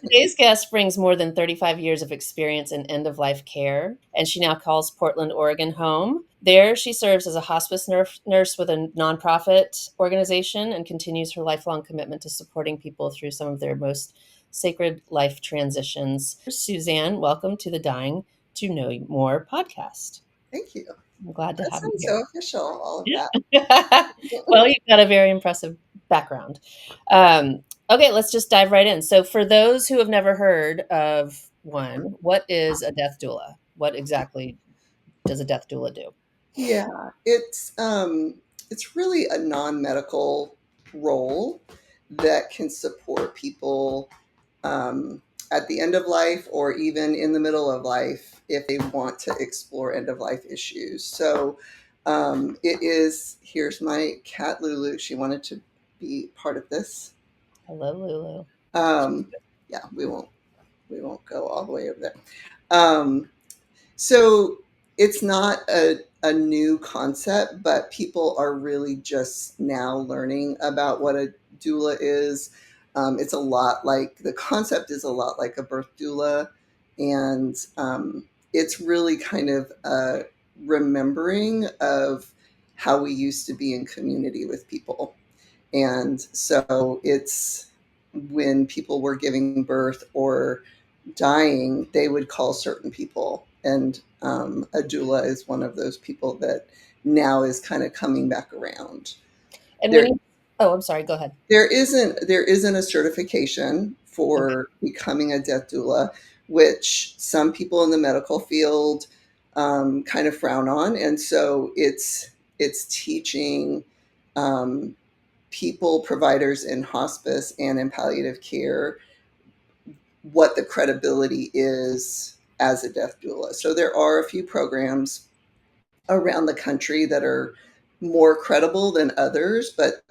Today's guest brings more than 35 years of experience in end-of-life care, and she now calls Portland, Oregon home. There, she serves as a hospice nurse with a nonprofit organization and continues her lifelong commitment to supporting people through some of their most sacred life transitions. Suzanne, welcome to the Dying to Know More podcast. Thank you. I'm glad to That have you sounds here. so official, all of that. Well, you've got a very impressive background. Okay, let's just dive right in. So, for those who have never heard of one, what is a death doula? What exactly does a death doula do? Yeah, it's really a non-medical role that can support people at the end of life or even in the middle of life if they want to explore end of life issues. So it is. Here's my cat Lulu. She wanted to be part of this. Hello, Lulu. Um, yeah, we won't go all the way over there. Um, So it's not a new concept, but people are really just now learning about what a doula is. It's a lot like the concept is a lot like a birth doula, and it's really kind of a remembering of how we used to be in community with people. And so it's when people were giving birth or dying, they would call certain people. And a doula is one of those people that now is kind of coming back around. And when There, you, oh, I'm sorry, go ahead. there isn't a certification Okay. for becoming a death doula, which some people in the medical field kind of frown on, and so it's teaching um, people, providers in hospice and in palliative care, what the credibility is as a death doula. So there are a few programs around the country that are more credible than others, but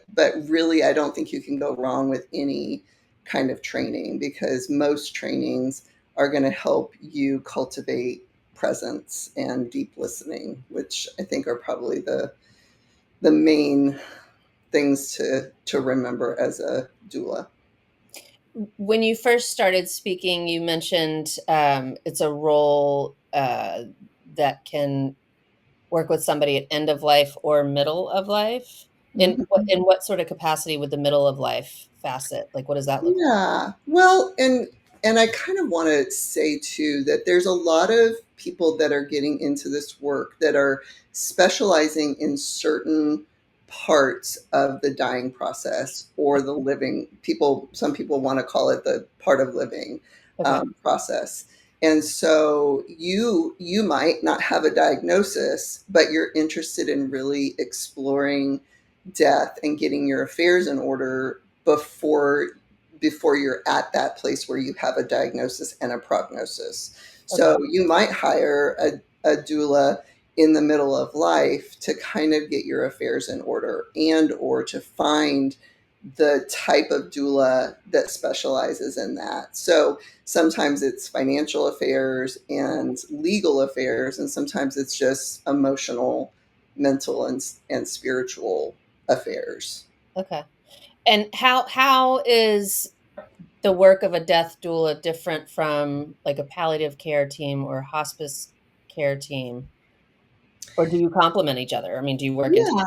really I don't think you can go wrong with any kind of training because most trainings are going to help you cultivate presence and deep listening, which I think are probably the main things to remember as a doula. When you first started speaking, you mentioned it's a role that can work with somebody at end of life or middle of life. Mhm. In what sort of capacity would the middle of life facet, like what does that look like? Yeah. Well, and I kind of want to say too that there's a lot of people that are getting into this work that are specializing in certain parts of the dying process or the living people. Some people want to call it the part of living Okay. process. And so you might not have a diagnosis, but you're interested in really exploring death and getting your affairs in order before you're at that place where you have a diagnosis and a prognosis. Okay. So you might hire a doula in the middle of life to kind of get your affairs in order and or to find the type of doula that specializes in that. So sometimes it's financial affairs and legal affairs, and sometimes it's just emotional, mental, and spiritual affairs. Okay. And how is the work of a death doula different from like a palliative care team or a hospice care team? Or do you complement each other? I mean, do you work in Yeah, tandem?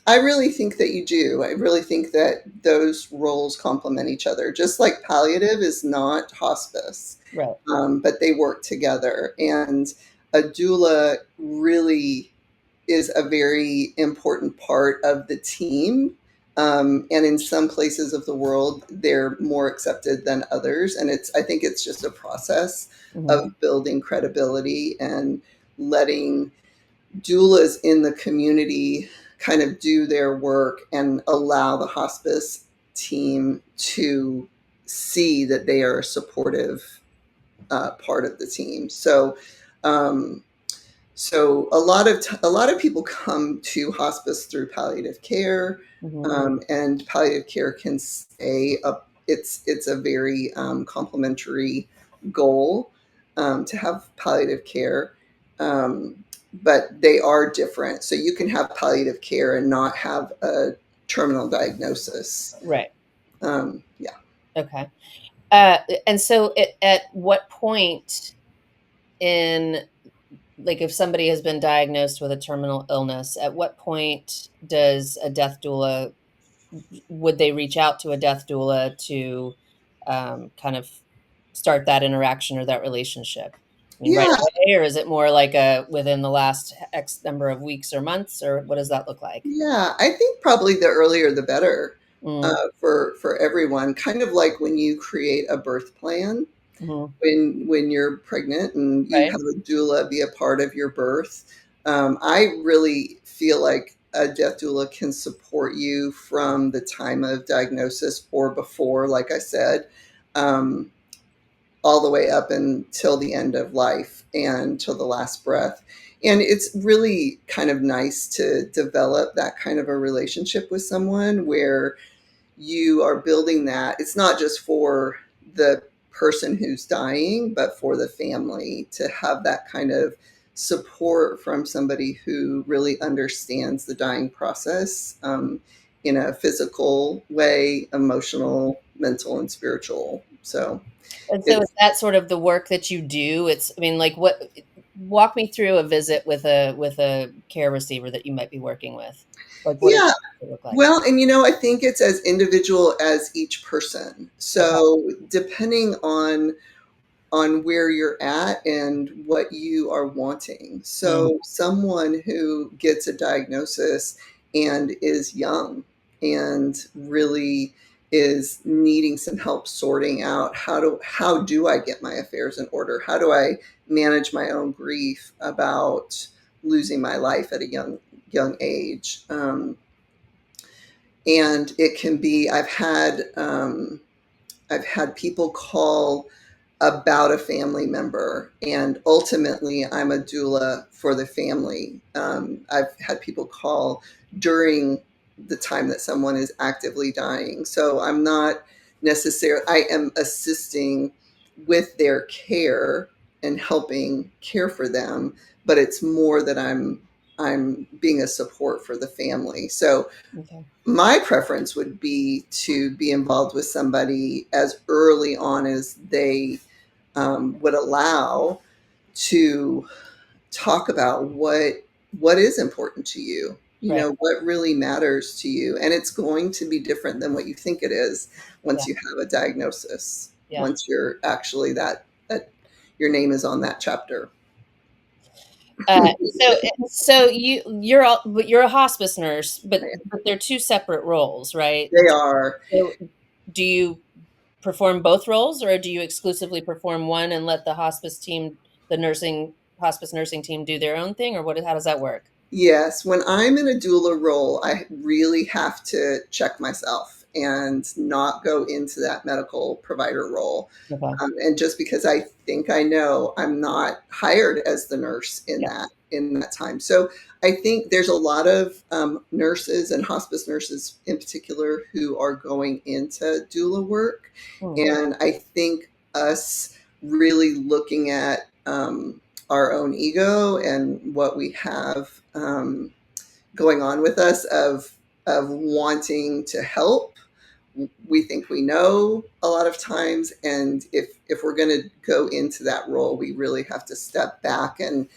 I really think that you do. I really think that those roles complement each other, just like palliative is not hospice, Right. but they work together. And a doula really is a very important part of the team. And in some places of the world, they're more accepted than others. And I think it's just a process Mhm. of building credibility and letting doulas in the community kind of do their work and allow the hospice team to see that they are a supportive part of the team. Um, so a lot of people come to hospice through palliative care, Mhm. and palliative care can stay up. It's a very complementary goal to have palliative care, but they are different. So you can have palliative care and not have a terminal diagnosis. Right. Yeah. Okay. Uh, and so, at what point in, like, if somebody has been diagnosed with a terminal illness, at what point does a death doula would they reach out to a death doula to kind of start that interaction or that relationship? I mean, right Yeah, away, or is it more like a within the last X number of weeks or months, or what does that look like? yeah, I think probably the earlier the better, Mm, for everyone. Kind of like when you create a birth plan, mhm, when you're pregnant and you right? have a doula be a part of your birth. I really feel like a death doula can support you from the time of diagnosis or before, like I said, um, all the way up until the end of life and till the last breath. And it's really kind of nice to develop that kind of a relationship with someone where you are building that. It's not just for the person who's dying, but for the family to have that kind of support from somebody who really understands the dying process, in a physical way, emotional, mental, and spiritual. So And so, is it's, that sort of the work that you do? It's, I mean, like, what? Walk me through a visit with a care receiver that you might be working with. Like, what does yeah. it look like? Well, and I think it's as individual as each person. Okay. So depending on where you're at and what you are wanting. Mm, So, someone who gets a diagnosis and is young and really is needing some help sorting out how do I get my affairs in order? How do I manage my own grief about losing my life at a young age? And it can be I've had people call about a family member, and ultimately, I'm a doula for the family. I've had people call during the time that someone is actively dying. So I'm not necessarily, I am assisting with their care and helping care for them, but it's more that I'm being a support for the family. So okay. my preference would be to be involved with somebody as early on as they would allow, to talk about what is important to you. Right. What really matters to you, and it's going to be different than what you think it is Yeah. once you have a diagnosis. Yeah. Once you're actually that your name is on that chapter. So you're all, but you're a hospice nurse, but they're two separate roles, right? They are. So, do you perform both roles, or do you exclusively perform one and let the hospice team, the nursing hospice nursing team, do their own thing, or what? How does that work? Yes, when I'm in a doula role, I really have to check myself and not go into that medical provider role. Okay. And just because I think I know, I'm not hired as the nurse in Yeah. that time. So I think there's a lot of nurses and hospice nurses in particular who are going into doula work, Hmm. and I think us really looking at our own ego and what we have going on with us of wanting to help. We think we know a lot of times, and if we're going to go into that role, we really have to step back and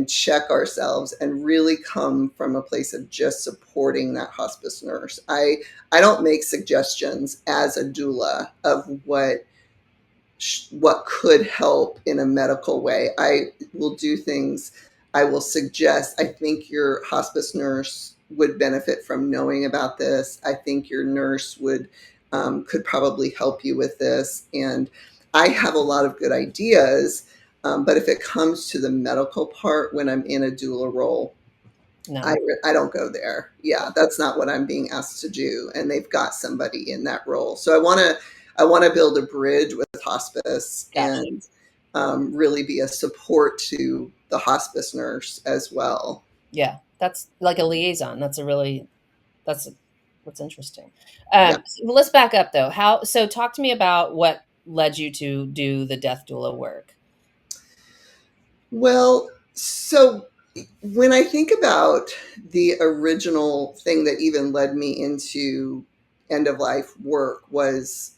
check ourselves and really come from a place of just supporting that hospice nurse. I don't make suggestions as a doula of what could help in a medical way. I will do things. I will suggest, I think your hospice nurse would benefit from knowing about this. I think your nurse could probably help you with this. And I have a lot of good ideas. But if it comes to the medical part, when I'm in a doula role, I, No. I don't go there. Yeah, that's not what I'm being asked to do, and they've got somebody in that role. So I want to build a bridge with hospice Gotcha. and really be a support to the hospice nurse as well. Yeah. That's like a liaison. That's that's interesting. Yeah. So let's back up though. So talk to me about what led you to do the death doula work. Well, so when I think about the original thing that even led me end of life work was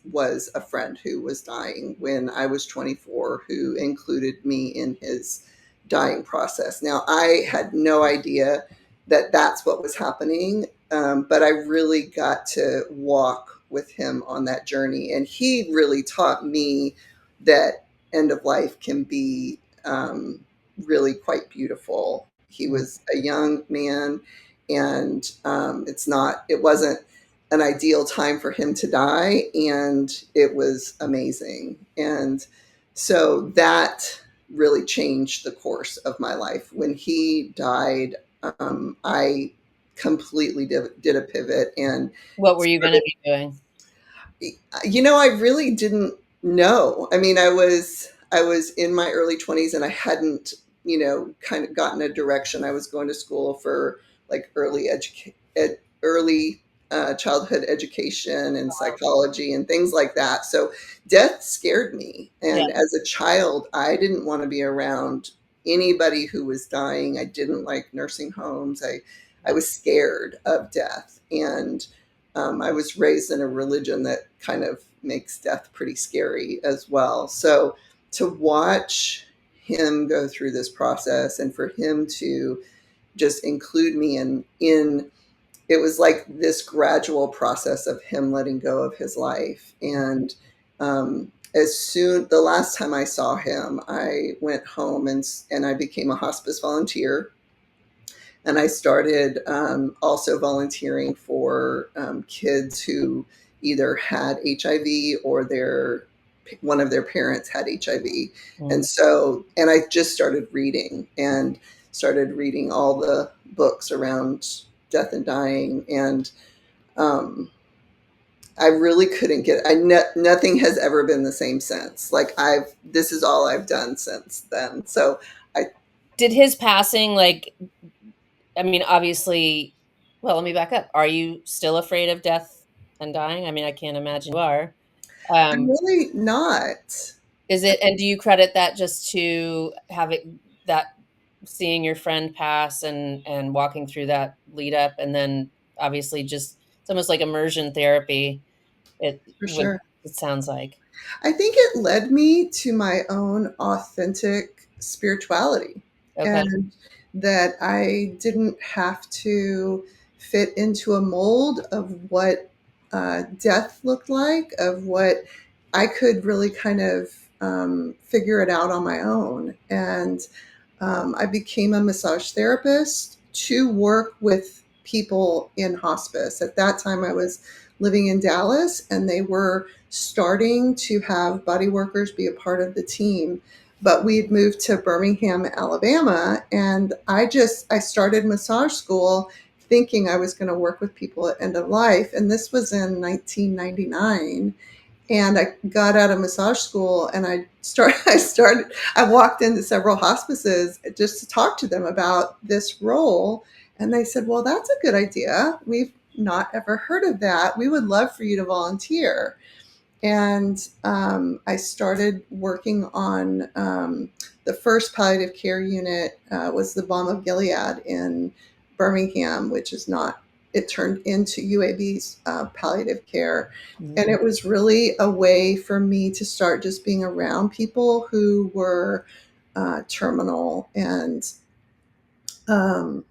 a friend who was dying when I was 24, who included me in his dying process. Now, I had no idea that that's what was happening, but I really got to walk with him on that journey, and he really taught me that end of life can be really quite beautiful. He Mm. was a young man, and it wasn't an ideal time for him to die, and it was amazing. And so that really changed the course of my life. When he died, I completely did a pivot and What were you going to started. be doing? I really didn't know. I mean, I was in my early 20s, and I hadn't, kind of gotten a direction. I was going to school for like early childhood education and psychology and things like that. So death scared me. Yeah. And as a child, I didn't want to be around anybody who was dying. I didn't like nursing homes. I was scared of death. And I was raised in a religion that kind of makes death pretty scary as well. So to watch him go through this process, and for him to just include me in it was like this gradual process of him letting go of his life. And the last time I saw him, I went home, and I became a hospice volunteer, and I started also volunteering for kids who either had HIV, or one of their parents had HIV. Mm. And I just started reading all the books around death and dying. And um, I really couldn't nothing has ever been the same since. Like, this is all I've done since then. So I Did his passing, like, I mean, obviously, well, let me back up. Are you still afraid of death and dying? I mean, I can't imagine you are. I'm Um, really not. is it, and do you credit that just to having that, seeing your friend pass and walking through that lead up, and then obviously just it's almost like immersion therapy. It For would, sure. it sounds like. I think it led me to my own authentic spirituality, Okay. and that I didn't have to fit into a mold of what death looked like, of what I could really kind of figure it out on my own. And I became a massage therapist to work with people in hospice. At that time, I was living in Dallas, and they were starting to have body workers be a part of the team. But we had moved to Birmingham, Alabama, and I started massage school thinking I was going to work with people at end of life. And this was in 1999. And I got out of massage school, and I walked into several hospices just to talk to them about this role. And they said, well, that's a good idea. We've not ever heard of that. We would love for you to volunteer. And I started working on the first palliative care unit was the Balm of Gilead in Birmingham, which is not, it turned into UAB's palliative care. Mhm. And it was really a way for me to start just being around people who were terminal. And um,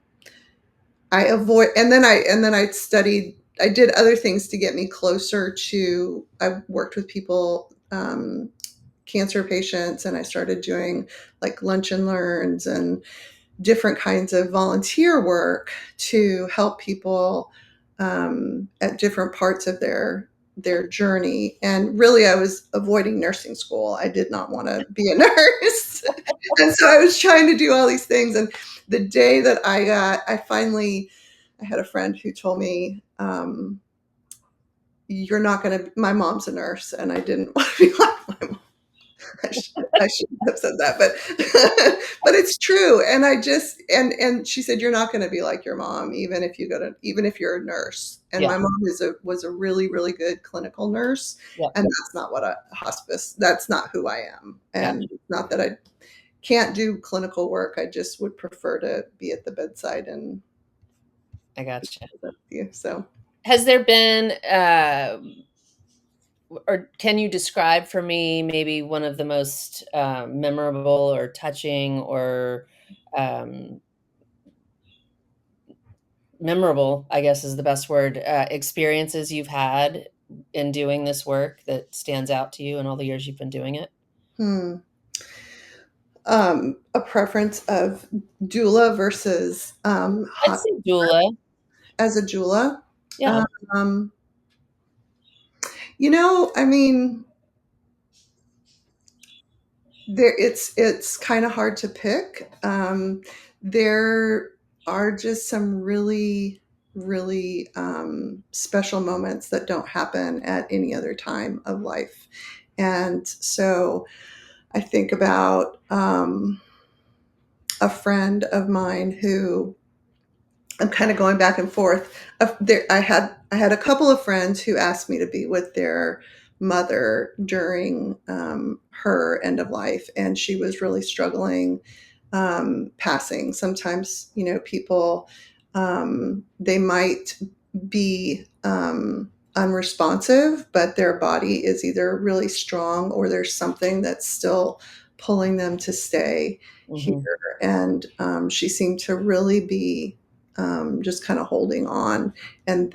and then I did other things to get me closer to, I worked with people, cancer patients, and I started doing like lunch and learns and different kinds of volunteer work to help people at different parts of their journey. And really, I was avoiding nursing school. I did not want to be a nurse. And so I was trying to do all these things. And the day that I had a friend who told me, you're not going to, my mom's a nurse. And I didn't want to be like my mom. I shouldn't have said that, but but it's true. And she said, you're not going to be like your mom, even if you're a nurse. And Yeah. my mom was a really, really good clinical nurse. Yeah. And that's not what that's not who I am. And Gotcha. it's not that I can't do clinical work. I just would prefer to be at the bedside and I gotcha. you. So Has there been, or can you describe for me maybe one of the most memorable or touching or um, memorable, I guess is the best word, experiences you've had in doing this work that stands out to you in all the years you've been doing it? Hmm. A preference of doula versus I'd say doula. as a doula. Yeah. Um, I mean, it's kind of hard to pick. There are just some really special moments that don't happen at any other time of life, and so I think about a friend of mine who I'm kind of going back and forth. I had a couple of friends who asked me to be with their mother during her end of life, and she was really struggling passing. Sometimes, people they might be unresponsive, but their body is either really strong or there's something that's still pulling them to stay here. Hmm. And she seemed to really be just kind of holding on. And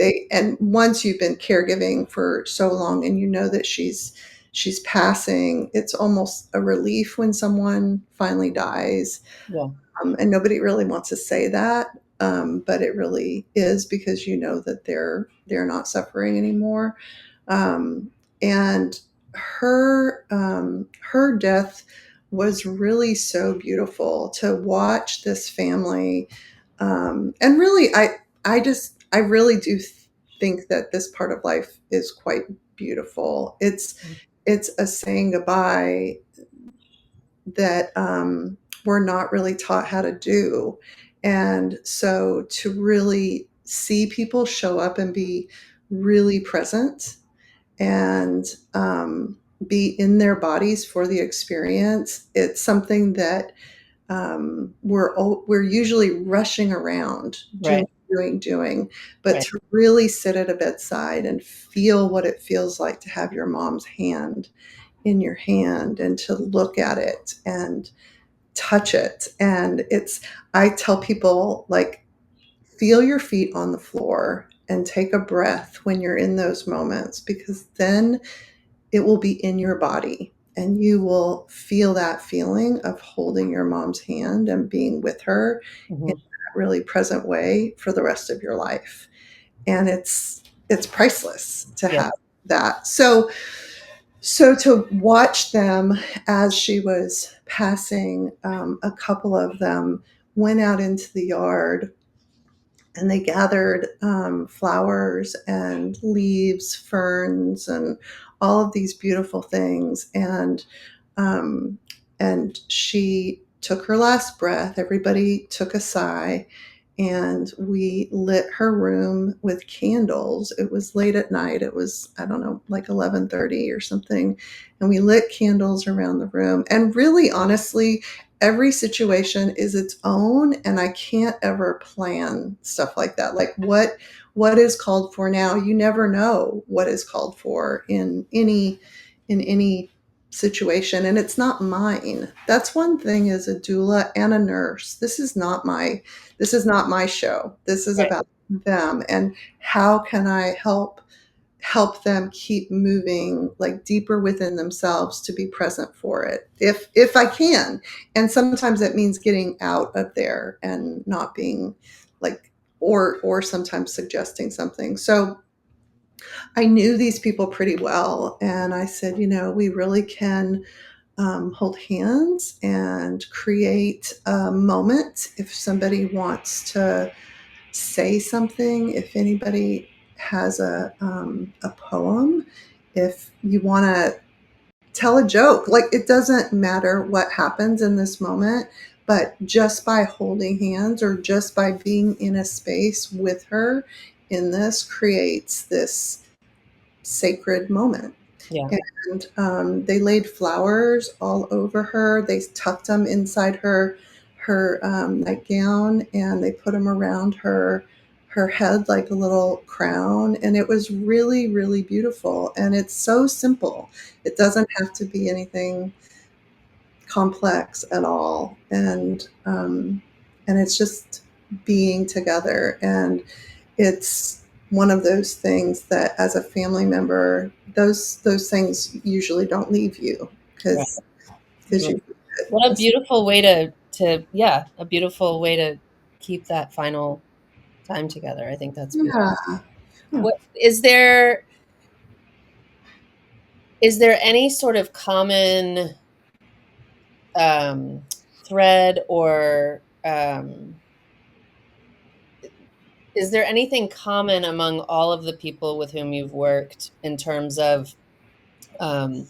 once you've been caregiving for so long, and you know that she's passing, it's almost a relief when someone finally dies. Yeah. And nobody really wants to say that, but it really is, because you know that they're not suffering anymore. Um, and her death was really so beautiful to watch this family. And really, I really do think that this part of life is quite beautiful. It's a saying goodbye that we're not really taught how to do. And so to really see people show up and be really present and be in their bodies for the experience, it's something that we're usually rushing around Right. doing, but Right. to really sit at a bedside and feel what it feels like to have your mom's hand in your hand and to look at it and touch it. And I tell people, like, feel your feet on the floor and take a breath when you're in those moments, because then it will be in your body and you will feel that feeling of holding your mom's hand and being with her in Hmm. that really present way for the rest of your life. And it's priceless to Yeah. have that. So to watch them as she was passing, a couple of them went out into the yard and they gathered flowers and leaves, ferns, and all of these beautiful things. Um, and she took her last breath. Everybody took a sigh, and we lit her room with candles. It was late at night. It was, I don't know, like 11:30 or something, and we lit candles around the room. And really, honestly, every situation is its own, and I can't ever plan stuff like that. Like what is called for now, you never know what is called for in any situation, and it's not mine. That's one thing as a doula and a nurse. This is not my show. This is Right. about them, and how can I help them keep moving, like, deeper within themselves to be present for it, if I can. And sometimes that means getting out of there and not being like, or sometimes suggesting something. So I knew these people pretty well, and I said, we really can hold hands and create a moment if somebody wants to say something, if anybody has a poem, if you want to tell a joke. Like, it doesn't matter what happens in this moment, but just by holding hands or just by being in a space with her in this creates this sacred moment. Yeah. And they laid flowers all over her. They tucked them inside her nightgown, and they put them around her head like a little crown, and it was really, really beautiful. And it's so simple. It doesn't have to be anything complex at all, and it's just being together. And it's one of those things that, as a family member, those things usually don't leave you Right. because you. What a beautiful way to yeah, a beautiful way to keep that final time together. I think that's beautiful. Yeah. Yeah. What is there any sort of common um, thread or is there anything common among all of the people with whom you've worked in terms of um,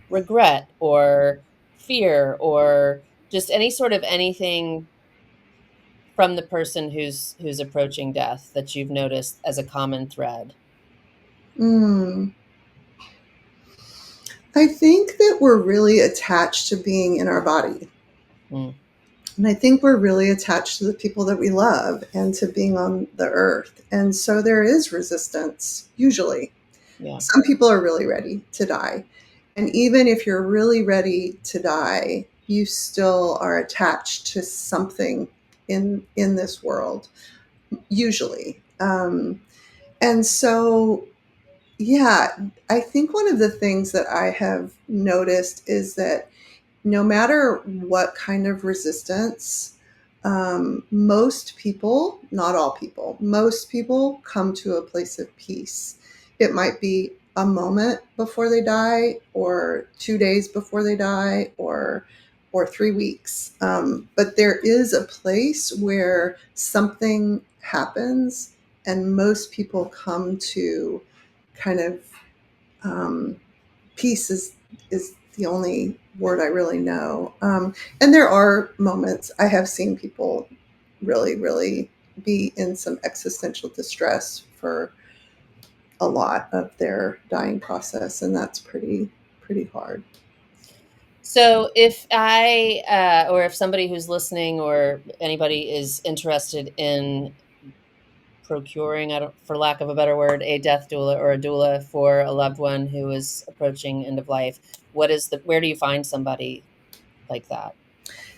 regret or fear or just any sort of anything from the person who's approaching death that you've noticed as a common thread? Mm. I think that we're really attached to being in our body. Mm, And I think we're really attached to the people that we love and to being on the earth. And so there is resistance, usually. yeah, Some people are really ready to die. And even if you're really ready to die, you still are attached to something in this world, usually. And so, yeah, I think one of the things that I have noticed is that no matter what kind of resistance, most people, not all people, most people come to a place of peace. It might be a moment before they die, or 2 days before they die, or 3 weeks. But there is a place where something happens, and most people come to kind of um, peace is the only word I really know. And there are moments I have seen people really, really be in some existential distress for a lot of their dying process, and that's pretty hard. so if I or if somebody who's listening or anybody is interested in procuring, I don't, for lack of a better word, a death doula or a doula for a loved one who is approaching end of life, where do you find somebody like that?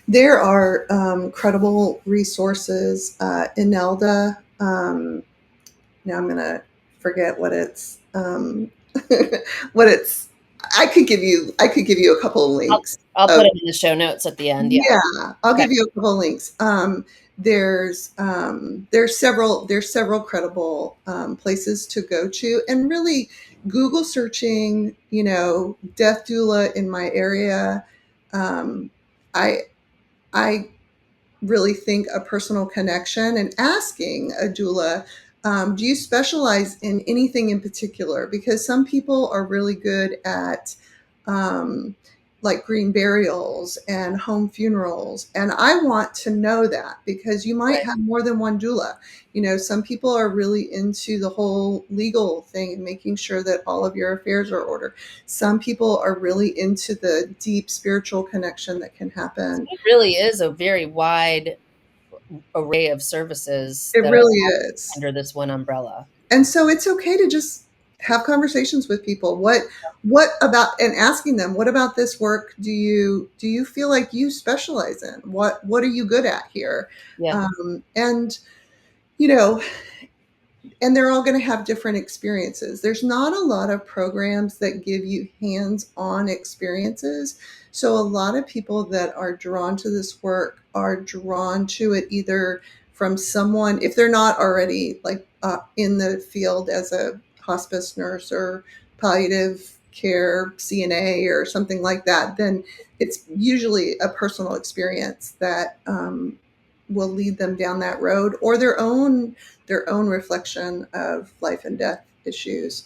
There are credible resources. Inelda, now I'm gonna forget what it's what it's. I could give you a couple of I'll links I'll of. put it in the show notes at the end. Yeah. Yeah, I'll Okay. give you a couple of links. There's several credible places to go to, and really Google searching, death doula in my area. Um, I I really think a personal connection and asking a doula, do you specialize in anything in particular? Because some people are really good at um, like green burials and home funerals. And I want to know that, because you might Right. have more than one doula. Some people are really into the whole legal thing and making sure that all of your affairs are ordered. Some people are really into the deep spiritual connection that can So happen. it really is a very wide array of services It that are really is. under this one umbrella. And so it's okay to just have conversations with people. What about, and asking them, what about this work do you feel like you specialize in? What are you good at here? Yeah. And you know, and they're all going to have different experiences. There's not a lot of programs that give you hands-on experiences. So a lot of people that are drawn to this work are drawn to it either from someone, if they're not already like in the field as a hospice nurse or palliative care CNA or something like that, then it's usually a personal experience that will lead them down that road, or their own reflection of life and death issues.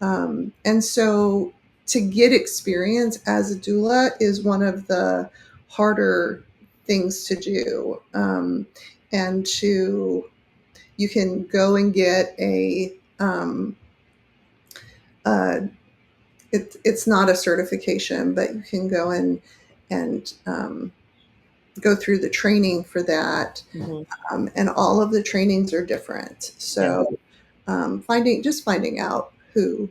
And so to get experience as a doula is one of the harder things to do. And you can go and get uh, it's not a certification, but you can go and go through the training for that. Hmm. And all of the trainings are different. Yeah. So finding out who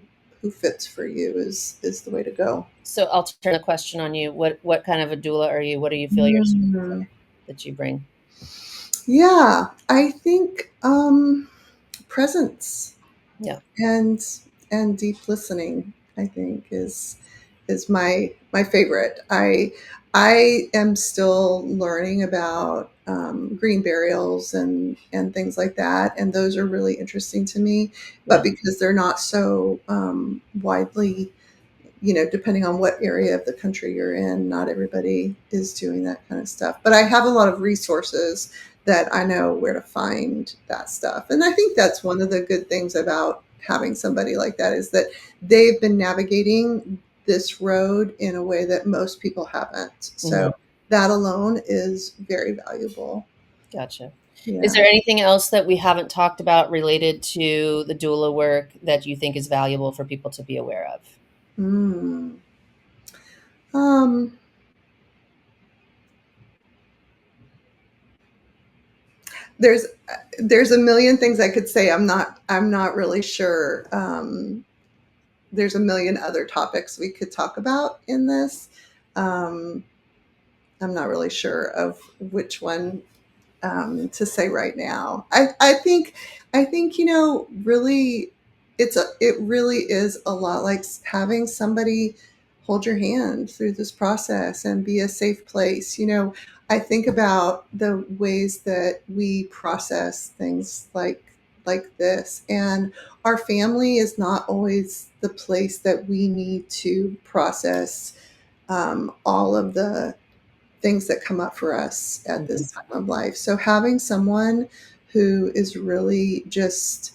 fits for you is the way to go. So I'll turn the question on you. What kind of a doula are you? What do you feel your strengths Mm. are that you bring? Yeah, I think presence Yeah. and deep listening, I think, is my favorite. I am still learning about green burials and things like that, and those are really interesting to me. But Yeah. because they're not so widely, depending on what area of the country you're in, not everybody is doing that kind of stuff. But I have a lot of resources that I know where to find that stuff. And I think that's one of the good things about having somebody like that is that they've been navigating this road in a way that most people haven't. Hmm. So that alone is very valuable. Gotcha. Is Yeah. there anything else that we haven't talked about related to the doula work that you think is valuable for people to be aware of? Mm. Um, there's there's a million things I could say. I'm not really sure. There's a million other topics we could talk about in this. Um, I'm not really sure of which one to say right now. I think really, it really is a lot like having somebody hold your hand through this process and be a safe place. I think about the ways that we process things like this, and our family is not always the place that we need to process all of the things that come up for us at Hmm. this time of life. So having someone who is really just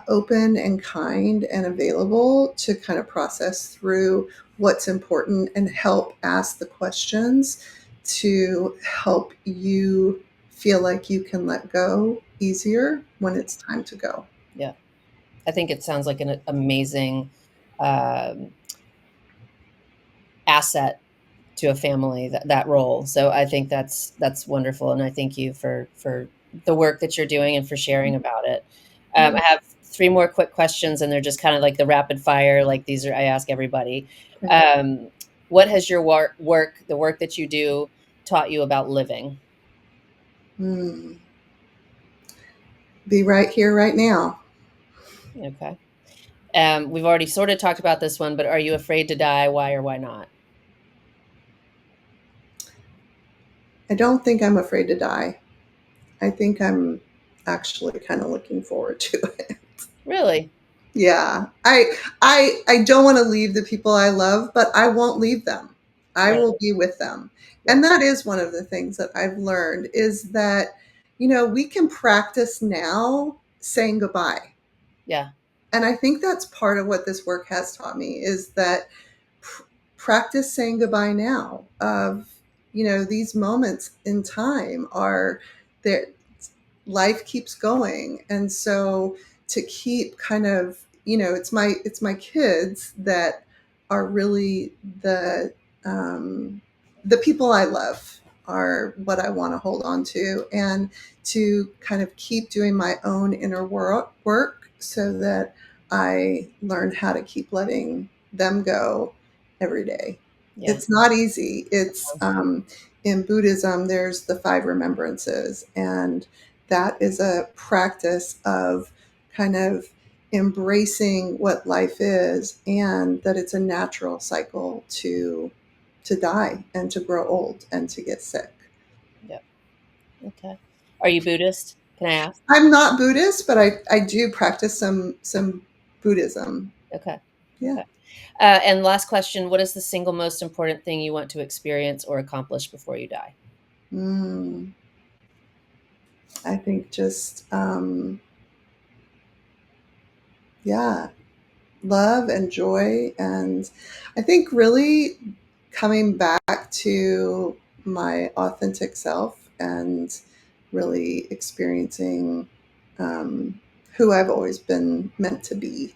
open and kind and available to kind of process through what's important and help ask the questions to help you feel like you can let go easier when it's time to go. Yeah. I think it sounds like an amazing um, asset to a family, that role. So I think that's wonderful, and I thank you for the work that you're doing and for sharing about it. I have three more quick questions, and they're just kind of like the rapid fire. Like these are I ask everybody. Okay. Um, what has your the work that you do, taught you about living? Hmm. Be right here, right now. Okay. We've already sort of talked about this one, but are you afraid to die? Why or why not? I don't think I'm afraid to die. I think I'm actually kind of looking forward to it. Really? Yeah. I don't want to leave the people I love, but I won't leave them. I Right. will be with them. Yeah. And that is one of the things that I've learned is that we can practice now saying goodbye. Yeah. And I think that's part of what this work has taught me is that pr- practice saying goodbye now of these moments in time are there. Life keeps going, and so to keep kind of it's my kids that are really the people I love are what I want to hold on to, and to kind of keep doing my own inner work so that I learn how to keep letting them go every day. Yeah. It's not easy. It's in Buddhism, there's the five remembrances, and that is a practice of kind of embracing what life is and that it's a natural cycle to die and to grow old and to get sick. Yeah. Okay. Are you Buddhist? Can I ask? I'm not Buddhist, but I do practice some Buddhism. Okay. Yeah. Okay. And last question, what is the single most important thing you want to experience or accomplish before you die? Mm, I think just yeah, love and joy. And I think really coming back to my authentic self and really experiencing who I've always been meant to be.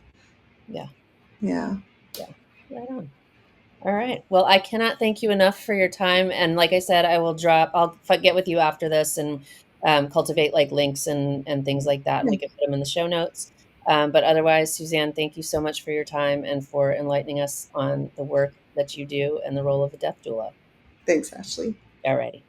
Yeah. Yeah. Yeah. Right on. All right. Well, I cannot thank you enough for your time. And like I said, I'll get with you after this and cultivate like links and things like that. And we Yeah, can put them in the show notes. But otherwise, Suzanne, thank you so much for your time and for enlightening us on the work that you do and the role of a death doula. thanks, Ashley. All righty.